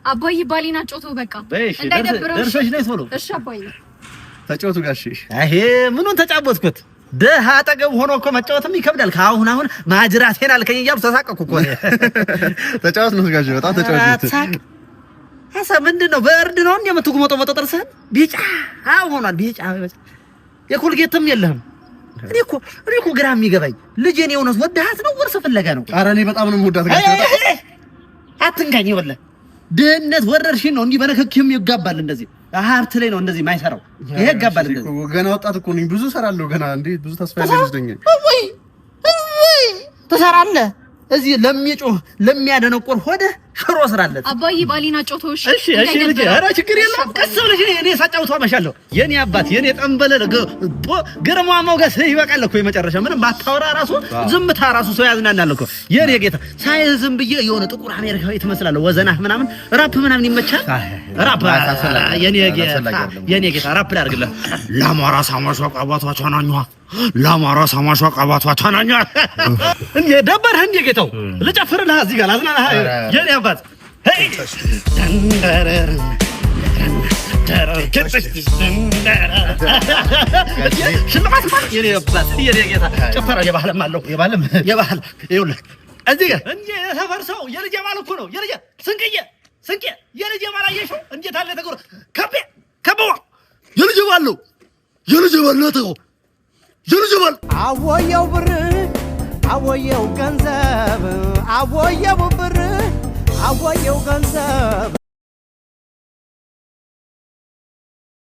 አባዬ ባሊና ጮቶ በቃ እንዳይደብረው ደርሰሽ ነይ ቶሎ። እሺ አባዬ ተጫወቱ ጋሺ። አሄ ምኑን ተጫወትኩት? ደሃ አጠገብ ሆኖ እኮ መጫወትም ይከብዳል። ካሁን ማጅራቴን አልከኝ እያሉ ተሳቀኩ እኮ። ተጫወት ነው ጋሺ፣ በጣም ተጫወት። አሳ ምንድነው በእርድ ነው እንዴ የምትጉመጠው? ጥርስህን ቢጫ ሆኗል። ቢጫ የኮልጌትም የለህም። እኔ እኮ ግራ የሚገባኝ ልጄን የሆነስ ወደሃት ነው ወርስ ፍለጋ ነው? ኧረ እኔ በጣም ነው የምወዳት ጋሺ። በጣም አትንካኝ። ይወለ ድህነት ወረርሽኝ ነው። እንዲህ በነከኪም ይጋባል። እንደዚህ ሀብት ላይ ነው እንደዚህ የማይሰራው። ይሄ ይጋባል። እንደዚህ ገና ወጣት እኮ ነኝ፣ ብዙ እሰራለሁ ገና። እንዴ ብዙ ተስፋ ያለኝ ልጅ ነኝ። ወይ ትሰራለህ? እዚህ ለሚጮህ ለሚያደነቆር ሆደ ሽሮ ስራለት። አባዬ ባሊና ጮቶሽ። እሺ ልጅ፣ ኧረ ችግር የለም ቀስ ብለሽ እኔ ሳጫውተው አመሻለሁ። የኔ አባት የኔ ጠንበለ ግርማ ሞገስ ይበቃል እኮ የመጨረሻ ምንም ባታወራ ራሱ ዝምታ ራሱ ሰው ያዝናናል እኮ የኔ ጌታ። ሳይዝም ብዬ የሆነ ጥቁር አሜሪካዊ ትመስላለህ። ወዘናህ ምናምን ራፕ ምናምን ይመቻል። ራፕ የኔ ጌታ ራፕ ላድርግልህ። ለአማራ ሳማሽ አባቷ ቻናኛዋ ለአማራ ሳማሽ አባቷ ቻናኛዋ እንዴ ደበርህ እንዴ ጌታው? ልጨፍርልህ እዚህ ጋር ላዝናናህ የኔ አባት። ሄይ ሽልማት የኔ አባት የኔ ጌታ። ጭፈራ የባህልም አለው የባህል ይኸውልህ እዚህ ጋር እንዴ የተፈርሰው የልጄ ባል እኮ ነው። የልጄ ስንቄ የልጄ ባል አየሽው እንዴት አለ ተጎረ ከበዋ የልጄ ባል ነው። የልጄ ባል ነው ተጎ የልጄ ባል አወየው ብር አወየው ገንዘብ አወየው ብር አወየው ገንዘብ